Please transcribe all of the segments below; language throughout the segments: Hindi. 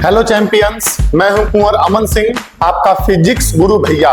हेलो चैंपियंस, मैं हूं कुंवर अमन सिंह, आपका फिजिक्स गुरु भैया।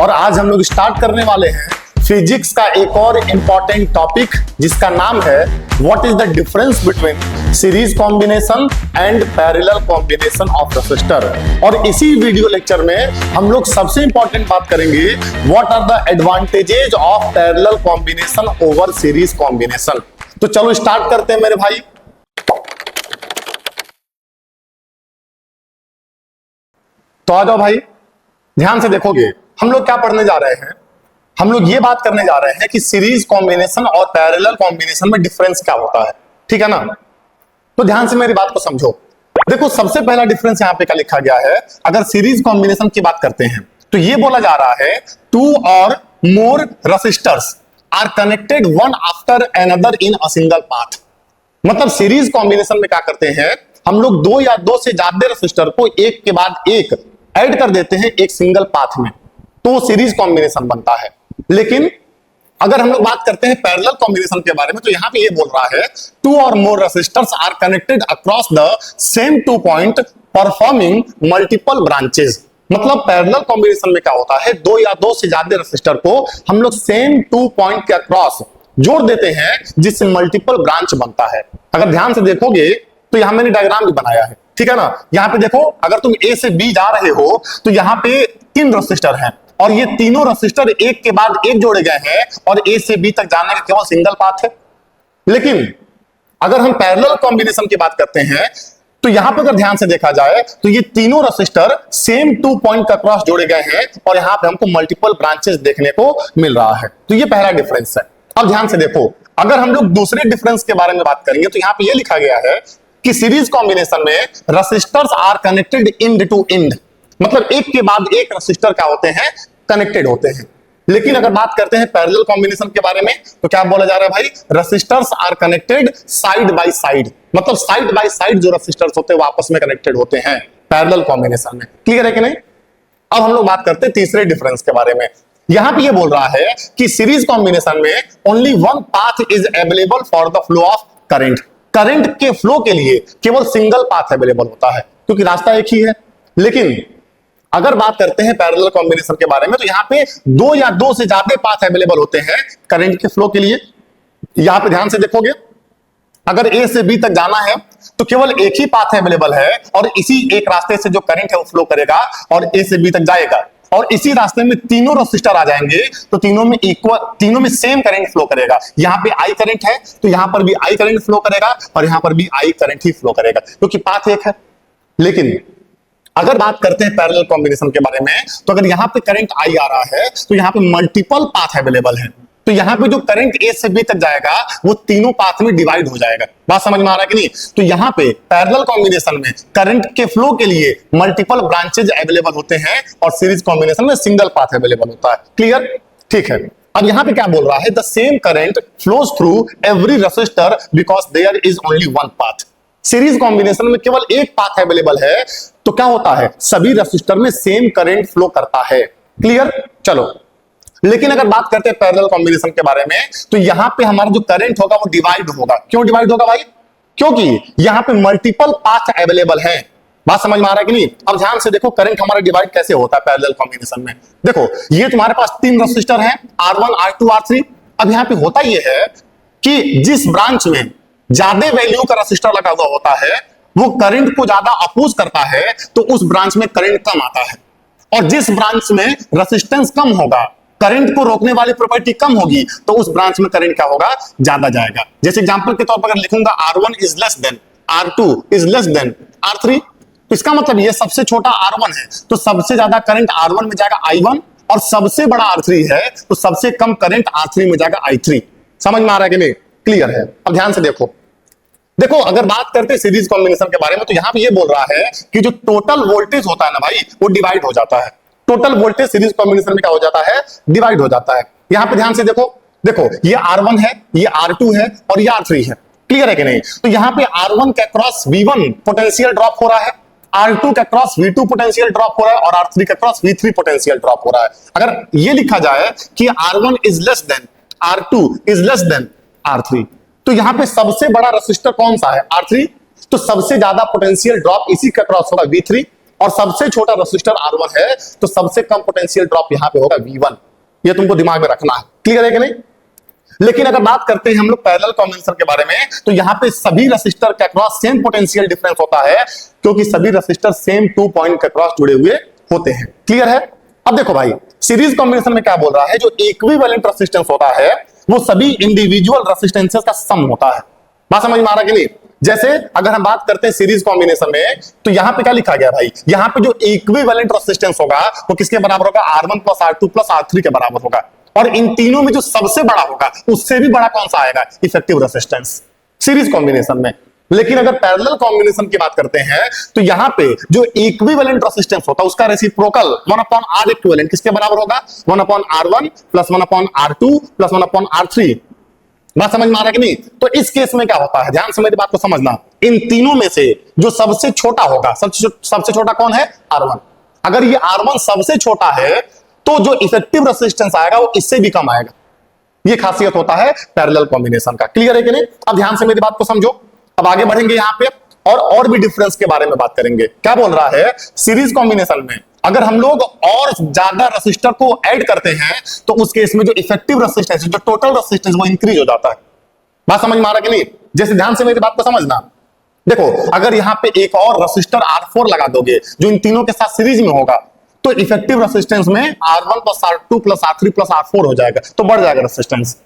और आज हम लोग स्टार्ट करने वाले हैं फिजिक्स का एक और इंपॉर्टेंट टॉपिक, जिसका नाम है what is the difference between series combination and parallel combination of resistor. और इसी वीडियो लेक्चर में हम लोग सबसे इंपॉर्टेंट बात करेंगे what are the advantages of parallel combination over series combination. तो चलो स्टार्ट करते हैं मेरे भाई। तो आ जाओ भाई, ध्यान से देखोगे हम लोग क्या पढ़ने जा रहे हैं। हम लोग ये बात करने जा रहे हैं कि सीरीज कॉम्बिनेशन और पैरेलल कॉम्बिनेशन में डिफरेंस क्या होता है, ठीक है ना। तो ध्यान से मेरी बात को समझो। देखो, सबसे पहला डिफरेंस यहाँ पे क्या लिखा गया है। अगर सीरीज कॉम्बिनेशन की बात करते हैं तो ये बोला जा रहा है टू और more resistors are connected one after another in a single path. मतलब सीरीज कॉम्बिनेशन में क्या करते हैं, हम लोग दो या दो से ज्यादा रेसिस्टर को एक के बाद एक ऐड कर देते हैं एक सिंगल पाथ में, तो सीरीज कॉम्बिनेशन बनता है। लेकिन अगर हम लोग बात करते हैं पैरेलल कॉम्बिनेशन के बारे में, तो यहां पे ये बोल रहा है टू और more resistors are connected across the same two point performing multiple branches. मतलब पैरेलल कॉम्बिनेशन में क्या होता है, दो या दो से ज्यादा रेसिस्टर को हम लोग सेम टू पॉइंट के अक्रॉस जोड़ देते हैं, जिससे मल्टीपल ब्रांच बनता है। अगर ध्यान से देखोगे तो यहां मैंने डायग्राम भी बनाया है, ठीक है ना। यहां पे देखो, अगर तुम ए से बी जा रहे हो तो यहां पे तीन रेसिस्टर हैं और ये तीनों रेसिस्टर एक के बाद एक जोड़े गए हैं और ए से बी तक जाने का केवल सिंगल पाथ है। लेकिन अगर हम पैरेलल कॉम्बिनेशन की बात करते हैं तो यहां पर अगर ध्यान से देखा जाए तो ये तीनों रेसिस्टर सेम टू पॉइंट का क्रॉस जोड़े गए हैं और यहां पे हमको मल्टीपल ब्रांचेस देखने को मिल रहा है। तो ये पहला डिफरेंस है। अब ध्यान से देखो, अगर हम लोग दूसरे डिफरेंस के बारे में बात करेंगे तो यहां पे ये लिखा गया है कि सीरीज कॉम्बिनेशन में resistors are connected end to end. मतलब एक के बाद एक रेसिस्टर क्या होते हैं, कनेक्टेड होते हैं। लेकिन अगर बात करते हैं पैरेलल कॉम्बिनेशन के बारे में तो क्या बोला जा रहा है भाई, resistors are connected side by side. मतलब साइड बाय साइड जो रेसिस्टर्स होते हैं वो आपस में कनेक्टेड होते हैं पैरेलल कॉम्बिनेशन में। क्लियर है कि नहीं। अब हम लोग बात करते हैं तीसरे डिफरेंस के बारे में। यहां पे ये बोल रहा है कि सीरीज कॉम्बिनेशन में only one path is available for the flow of current. Current के फ्लो के लिए केवल सिंगल पाथ अवेलेबल होता है, क्योंकि रास्ता एक ही है। लेकिन अगर बात करते हैं पैरेलल कॉम्बिनेशन के बारे में तो यहां पे दो या दो से ज्यादा पाथ अवेलेबल होते हैं करंट के फ्लो के लिए। यहां पे ध्यान से देखोगे, अगर ए से बी तक जाना है तो केवल एक ही पाथ अवेलेबल है और इसी एक रास्ते से जो करंट है वो फ्लो करेगा और ए से बी तक जाएगा। और इसी रास्ते में तीनों रेसिस्टर आ जाएंगे तो तीनों में इक्वल, तीनों में सेम करंट फ्लो करेगा। यहां पे आई करंट है तो यहां पर भी आई करंट फ्लो करेगा और यहां पर भी आई करंट ही फ्लो करेगा, क्योंकि पाथ एक है। लेकिन अगर बात करते हैं पैरेलल कॉम्बिनेशन के बारे में तो अगर यहां पे करंट आई आ रहा है तो यहां पे मल्टीपल पाथ अवेलेबल है। तो यहां पे जो करंट ए से बी तक जाएगा वो तीनों पाथ में डिवाइड हो जाएगा। बात समझ में आ रहा है कि नहीं। तो यहां पे पैरेलल कॉम्बिनेशन में करंट के फ्लो के लिए मल्टीपल ब्रांचेज अवेलेबल होते हैं और सीरीज कॉम्बिनेशन में सिंगल पाथ अवेलेबल होता है। क्लियर, ठीक है। अब यहां पे क्या बोल रहा है, the same current flows through every resistor because there is only one path. Series combination में केवल एक पाथ अवेलेबल है तो क्या होता है, सभी रेसिस्टर में सेम करंट फ्लो करता है। क्लियर, चलो। लेकिन अगर बात करते हैं पैरेलल कॉम्बिनेशन के बारे में तो यहां पे हमारा जो करंट होगा वो डिवाइड होगा। क्यों डिवाइड होगा भाई, क्योंकि यहां पे मल्टीपल पाथ अवेलेबल है। बात समझ में आ रहा है कि नहीं। अब ध्यान से देखो करंट हमारा डिवाइड कैसे होता है पैरेलल कॉम्बिनेशन में। देखो, ये तुम्हारे पास तीन रेसिस्टर हैं R1, R2, R3। अब यहां पे होता यह है कि जिस ब्रांच में ज्यादा वैल्यू का रेसिस्टर लगा हुआ होता है वो करंट को ज्यादा अपोज करता है तो उस ब्रांच में करंट कम आता है। और जिस ब्रांच में रेसिस्टेंस कम होगा, करंट को रोकने वाली प्रॉपर्टी कम होगी, तो उस ब्रांच में करंट क्या होगा, ज्यादा जाएगा। जैसे एग्जांपल के तौर पर अगर लिखूंगा R1 is less than R2 is less than R3, तो इसका मतलब ये सबसे छोटा R1 है तो सबसे ज्यादा करंट R1 में जाएगा I1, और सबसे बड़ा R3 है तो सबसे कम करंट R3 में जाएगा I3। समझ में आ रहा है कि नहीं। क्लियर है। अब ध्यान से देखो, देखो अगर बात करते हैं सीरीज कॉम्बिनेशन के बारे में तो यहां पे ये बोल रहा है कि जो टोटल वोल्टेज होता है ना भाई, वो डिवाइड हो जाता है। टोटल वोल्टेज सीरीज कॉम्बिनेशन में क्या हो जाता है, डिवाइड हो जाता है। यहां पे ध्यान से देखो, देखो ये R1 है, ये R2 है और ये R3 है। क्लियर है कि नहीं। तो यहां पे R1 के क्रॉस V1 पोटेंशियल ड्रॉप हो रहा है, R2 के क्रॉस V2 पोटेंशियल ड्रॉप हो रहा है और R3 के क्रॉस V3 पोटेंशियल ड्रॉप हो रहा है। अगर ये लिखा जाए कि R1 is less than R2 is less than R3 तो यहां पे सबसे बड़ा रेसिस्टर कौन सा है, R3। तो सबसे ज्यादा पोटेंशियल ड्रॉप इसी के क्रॉस होगा V3, और सबसे छोटा रेसिस्टर R1 है तो सबसे कम पोटेंशियल ड्रॉप यहां पे होगा V1। ये तुमको दिमाग में रखना है, क्लियर है कि नहीं? लेकिन अगर बात करते हैं हम लोग पैरेलल कॉम्बिनेशन के बारे में, तो यहां पे सभी रेसिस्टर के अक्रॉस सेम पोटेंशियल डिफरेंस होता है, क्योंकि सभी रेसिस्टर सेम 2 पॉइंट के अक्रॉस जुड़े हुए होते हैं। क्लियर है? अब देखो भाई, सीरीज कॉम्बिनेशन में क्या बोल रहा है, जो इक्विवेलेंट रेसिस्टेंस होता है वो सभी इंडिविजुअल रेसिस्टेंसेस का सम होता है। बात समझ में आ रहा है कि नहीं? जैसे अगर हम बात करते हैं सीरीज कॉम्बिनेशन में, तो यहां पे क्या लिखा गया भाई, यहां पे जो इक्विवेलेंट रेसिस्टेंस होगा वो किसके बराबर होगा, R1 plus R2 plus R3 के बराबर होगा। और इन तीनों में जो सबसे बड़ा होगा उससे भी बड़ा कौन सा आएगा, इफेक्टिव रेसिस्टेंस, सीरीज कॉम्बिनेशन में। लेकिन अगर पैरेलल कॉम्बिनेशन की बात करते हैं तो यहां पे जो इक्विवेलेंट रेसिस्टेंस होता है उसका रेसिप्रोकल 1/R इक्विवेलेंट किसके बराबर होगा, 1/R1 plus 1/R2 plus 1/R3। बात समझ में आ रहा है कि नहीं? तो इस केस में क्या होता है, ध्यान से मेरी बात को समझना, इन तीनों में से जो सबसे छोटा होगा, सबसे छोटा कौन है, R1। अगर ये R1 सबसे छोटा है तो जो इफेक्टिव रेसिस्टेंस आएगा वो इससे भी कम आएगा। ये खासियत होता है पैरेलल कॉम्बिनेशन का। क्लियर है कि नहीं? अब ध्यान से मेरी बात को समझो। अब आगे बढ़ेंगे यहां पे और भी डिफरेंस के बारे में बात करेंगे। क्या बोल रहा है, सीरीज कॉम्बिनेशन में अगर हम लोग और ज्यादा रेसिस्टर को ऐड करते हैं तो उस केस में जो इफेक्टिव रेसिस्टेंस, जो टोटल रेसिस्टेंस, वो इंक्रीज हो जाता है। बात समझ में आ रहा है कि नहीं? जैसे ध्यान से मेरी बात को समझना, देखो अगर यहां पे एक और रेसिस्टर R4 लगा दोगे जो इन तीनों के साथ सीरीज में होगा, तो इफेक्टिव रेसिस्टेंस में R1 plus R2 plus R3 plus R4 हो जाएगा, तो बढ़ जाएगा रेसिस्टेंस।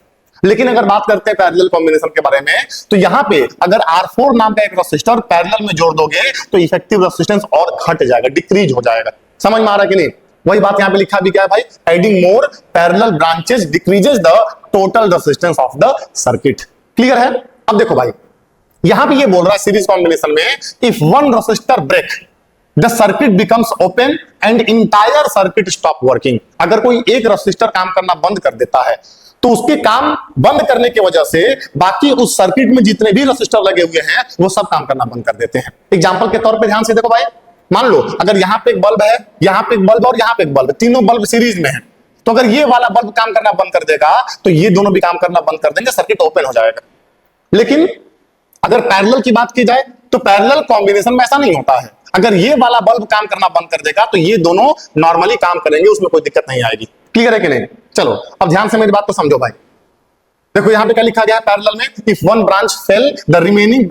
लेकिन अगर बात करते हैं पैरेलल कॉम्बिनेशन के बारे में, तो यहां पे अगर R4 नाम का एक रेसिस्टर पैरेलल में जोड़ दोगे तो इफेक्टिव रेसिस्टेंस और घट जाएगा, डिक्रीज हो जाएगा। समझ में आ रहा है कि नहीं? वही बात यहां पे लिखा भी क्या है भाई, adding more parallel branches decreases the total resistance of the circuit. Clear है? अब देखो भाई, यहां पे ये बोल रहा है सीरीज कॉम्बिनेशन में, if one resistor break the circuit becomes open and entire circuit stop working. अगर कोई एक रेसिस्टर काम करना बंद कर देता है तो उसके काम बंद करने की वजह से बाकी उस सर्किट में जितने भी रेसिस्टर लगे हुए हैं वो सब काम करना बंद कर देते हैं। एग्जांपल के तौर पे ध्यान से देखो भाई, मान लो अगर यहां पे एक बल्ब है, यहां पे एक बल्ब और यहां पे एक बल्ब, तीनों बल्ब सीरीज में है, तो अगर ये वाला बल्ब काम करना बंद कर देगा तो ये दोनों भी काम करना बंद कर देंगे, सर्किट ओपन हो जाएगा। लेकिन अगर पैरेलल की बात की जाए तो पैरेलल कॉम्बिनेशन में ऐसा नहीं होता है। अगर ये वाला बल्ब काम करना बंद कर देगा तो ये दोनों नॉर्मली काम करेंगे, उसमें कोई दिक्कत नहीं आएगी। क्लियर है कि नहीं? चलो अब ध्यान से मेरी बात को समझो भाई। देखो यहां पे क्या लिखा गया है पैरेलल में, if one branch fail the remaining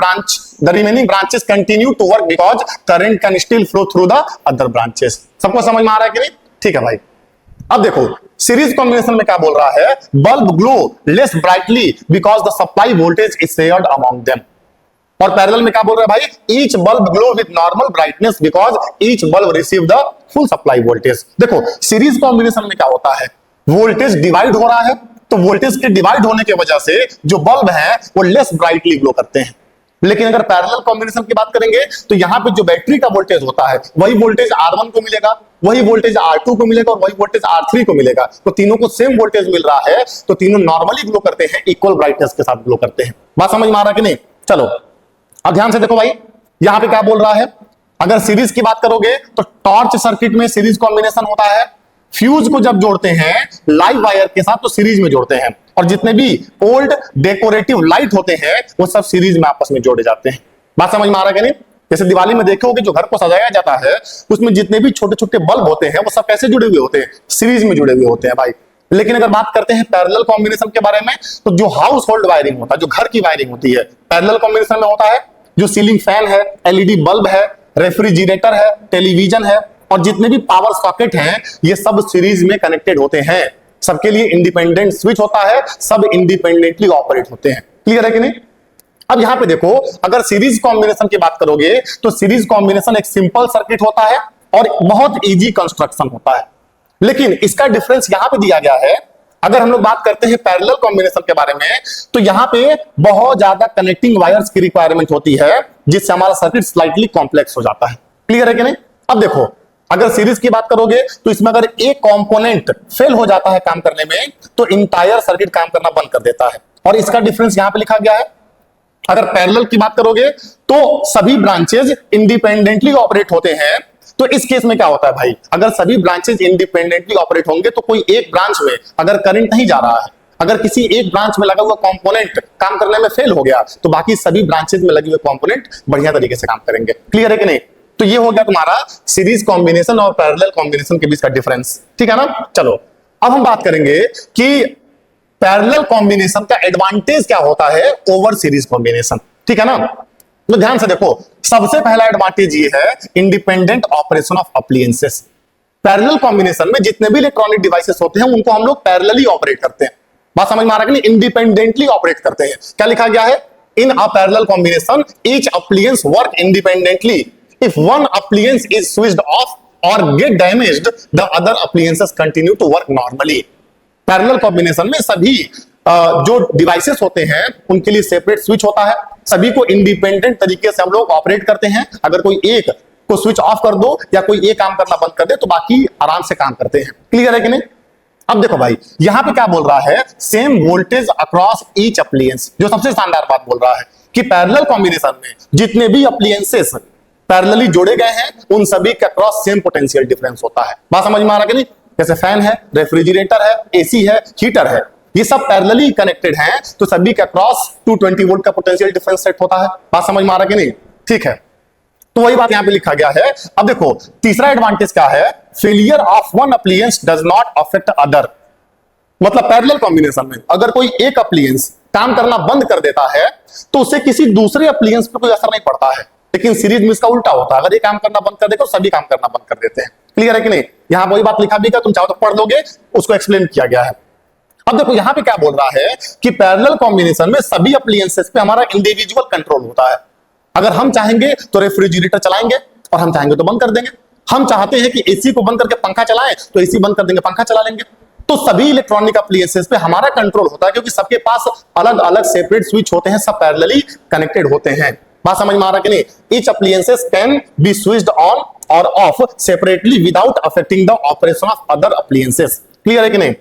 branches continue to work because current can still flow through the other branches. सबको समझ में आ रहा है कि नहीं? ठीक है भाई। अब देखो सीरीज कॉम्बिनेशन में क्या बोल रहा है, bulb glow less brightly because the supply voltage is shared among them. और पैरेलल में क्या बोल रहा है भाई, each bulb glow with normal brightness because each bulb receive the full supply voltage. देखो सीरीज कॉम्बिनेशन में क्या होता है, वोल्टेज डिवाइड हो रहा है, तो वोल्टेज के डिवाइड होने की वजह से जो बल्ब है वो लेस ब्राइटली ग्लो करते हैं। लेकिन अगर पैरेलल कॉम्बिनेशन की बात करेंगे तो यहां पे जो बैटरी का वोल्टेज होता है वही वोल्टेज R1 को मिलेगा, वही वोल्टेज R2 को मिलेगा और वही वोल्टेज R3 को मिलेगा। तो तीनों को सेम वोल्टेज मिल रहा है, तो तीनों नॉर्मली ग्लो करते हैं, इक्वल ब्राइटनेस के साथ ग्लो करते हैं। बात समझ में आ रहा है कि नहीं? चलो अब ध्यान से देखो भाई, यहां पे क्या बोल रहा है, अगर सीरीज की बात करोगे तो टॉर्च सर्किट में सीरीज कॉम्बिनेशन होता है। फ्यूज को जब जोड़ते हैं लाइव वायर के साथ तो सीरीज में जोड़ते हैं, और जितने भी ओल्ड डेकोरेटिव लाइट होते हैं वो सब सीरीज में आपस में जोड़े जाते हैं। बात समझ में आ रहा है कि नहीं? जैसे दिवाली में देखोगे जो घर को सजाया जाता है उसमें जितने भी छोटे छोटे बल्ब होते हैं वो सब कैसे जुड़े हुए होते हैं, सीरीज में जुड़े हुए होते हैं भाई। लेकिन अगर बात करते हैं पैरेलल कॉम्बिनेशन के बारे में, तो जो हाउस होल्ड वायरिंग होता है, जो घर की वायरिंग होती है, पैरेलल कॉम्बिनेशन में होता है। जो सीलिंग फैन है, एलईडी बल्ब है, रेफ्रिजरेटर है, टेलीविजन है और जितने भी पावर सॉकेट हैं ये सब सीरीज में कनेक्टेड होते हैं। सबके लिए इंडिपेंडेंट स्विच होता है, सब इंडिपेंडेंटली ऑपरेट होते हैं। क्लियर है कि नहीं? अब यहां पे देखो, अगर सीरीज कॉम्बिनेशन की बात करोगे तो सीरीज कॉम्बिनेशन एक सिंपल सर्किट होता है और बहुत इजी कंस्ट्रक्शन होता है। लेकिन इसका डिफरेंस यहां पे दिया गया है। अगर हम लोग बात करते हैं पैरेलल कॉम्बिनेशन के बारे में, तो यहां पे बहुत ज्यादा कनेक्टिंग वायर्स की रिक्वायरमेंट होती है, जिससे हमारा सर्किट स्लाइटली कॉम्प्लेक्स हो जाता है। क्लियर है कि नहीं? अब देखो, अगर सीरीज की बात करोगे तो इसमें अगर एक कंपोनेंट फेल हो जाता है काम करने में तो इंटायर सर्किट काम करना बंद कर देता है, और इसका डिफरेंस यहां पे लिखा गया है। अगर पैरेलल की बात करोगे तो सभी ब्रांचेज इंडिपेंडेंटली ऑपरेट होते हैं। तो इस केस में क्या होता है भाई, अगर सभी ब्रांचेज इंडिपेंडेंटली ऑपरेट होंगे तो कोई एक ब्रांच में अगर करंट नहीं जा रहा है, अगर किसी एक ब्रांच में लगा हुआ कंपोनेंट काम करने में फेल हो गया तो बाकी सभी ब्रांचेस में लगे हुए कंपोनेंट बढ़िया तरीके से काम करेंगे। क्लियर है कि नहीं? तो ये हो गया तुम्हारा सीरीज कॉम्बिनेशन और पैरेलल कॉम्बिनेशन के बीच का डिफरेंस। ठीक है ना? चलो अब हम बात करेंगे कि पैरेलल कॉम्बिनेशन का एडवांटेज क्या होता है ओवर सीरीज कॉम्बिनेशन। ठीक है ना? तो ध्यान से देखो, सबसे पहला एडवांटेज ये है independent operation of appliances. Parallel combination में जितने भी इलेक्ट्रॉनिक डिवाइसेस होते हैं उनको हम लोग पैरेलली ऑपरेट करते हैं। बात समझ में आ रहा है कि नहीं? इंडिपेंडेंटली ऑपरेट करते हैं। क्या लिखा गया है? In a parallel combination each appliance work independently. If one appliance is switched off और get damaged the other appliances continue to work normally. Parallel combination में सभी जो डिवाइसेस होते हैं उनके लिए सेपरेट स्विच होता है। सभी को इंडिपेंडेंट तरीके से हम लोग ऑपरेट करते हैं। अगर कोई एक को स्विच ऑफ कर दो या कोई एक काम करना बंद कर दे तो बाकी आराम से काम करते हैं। क्लियर है कि नहीं? अब देखो भाई, यहां पे क्या बोल रहा है, same voltage across each appliance. जो सबसे शानदार बात बोल रहा है कि पैरेलल कॉम्बिनेशन में जितने भी अप्लायंसेस पैरेलली जोड़े गए हैं उन सभी के अक्रॉस सेम पोटेंशियल डिफरेंस होता है। बात समझ में आ रहा है कि नहीं? जैसे फैन है, रेफ्रिजरेटर है, एसी है, हीटर है, ये सब पैरेलली कनेक्टेड हैं तो सभी के अक्रॉस 220 वोल्ट का पोटेंशियल डिफरेंस सेट होता है। बात समझ में आ रहा है कि नहीं? ठीक है, तो वही बात यहां पे लिखा गया है। अब देखो तीसरा एडवांटेज क्या है, failure of one appliance does not affect other. मतलब पैरेलल कॉम्बिनेशन में अगर कोई एक अप्लायंस काम करना बंद कर देता है तो उसे किसी दूसरे अप्लायंस पर कोई असर नहीं पड़ता है, लेकिन सीरीज में इसका उल्टा होता है। अगर ये काम करना बंद कर देगा तो सभी काम करना बंद कर देते हैं। क्लियर है कि नहीं? यहां वही बात लिखा भी, तुम चाहो तो पढ़ लोगे, उसको एक्सप्लेन किया गया है। अब देखो यहां पे क्या बोल रहा है कि पैरेलल कॉम्बिनेशन में सभी अप्लायंसेस पे हमारा इंडिविजुअल कंट्रोल होता है। अगर हम चाहेंगे तो रेफ्रिजरेटर चलाएंगे और हम चाहेंगे तो बंद कर देंगे। हम चाहते हैं कि एसी को बंद करके पंखा चलाएं तो एसी बंद कर देंगे, पंखा चला लेंगे। तो सभी इलेक्ट्रॉनिक अप्लायंसेस पे हमारा कंट्रोल होता है क्योंकि सबके पास अलग अलग सेपरेट स्विच होते हैं, सब पैरेलली कनेक्टेड होते हैं। बात समझ में आ रहा है कि नहीं? Each appliances can be switched on और off separately without affecting the operation of other appliances. Clear है कि नहीं?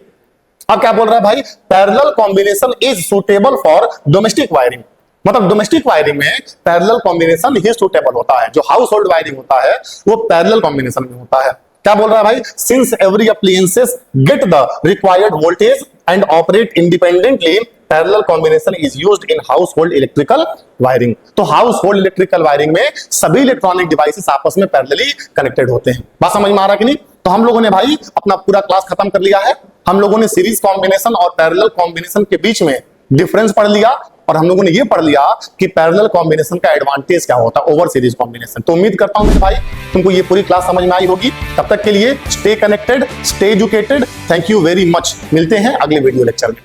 अब क्या बोल रहा है भाई, parallel combination is suitable for domestic wiring. मतलब डोमेस्टिक वायरिंग में पैरेलल कॉम्बिनेशन ही सुटेबल होता है। जो हाउस होल्ड वायरिंग होता है वो पैरेलल कॉम्बिनेशन में होता है। क्या बोल रहा है भाई, since every appliances get the required voltage and operate independently parallel combination is used in house hold electrical wiring. तो हाउस होल्ड इलेक्ट्रिकल वायरिंग में सभी इलेक्ट्रॉनिक डिवाइसेस आपस में पैरेलली कनेक्टेड होते हैं। बात समझ में आ रहा है कि नहीं? तो हम लोगों ने भाई अपना पूरा क्लास खत्म कर लिया है। हम लोगों ने सीरीज कॉम्बिनेशन और पैरेलल कॉम्बिनेशन के बीच में डिफरेंस पढ़ लिया और हम लोगों ने ये पढ़ लिया कि पैरेलल कॉम्बिनेशन का एडवांटेज क्या होता है ओवर सीरीज कॉम्बिनेशन। तो उम्मीद करता हूं कि भाई तुमको ये पूरी क्लास समझ में आई होगी। तब तक के लिए stay connected, stay educated. Thank you very much. मिलते हैं अगले वीडियो लेक्चर में।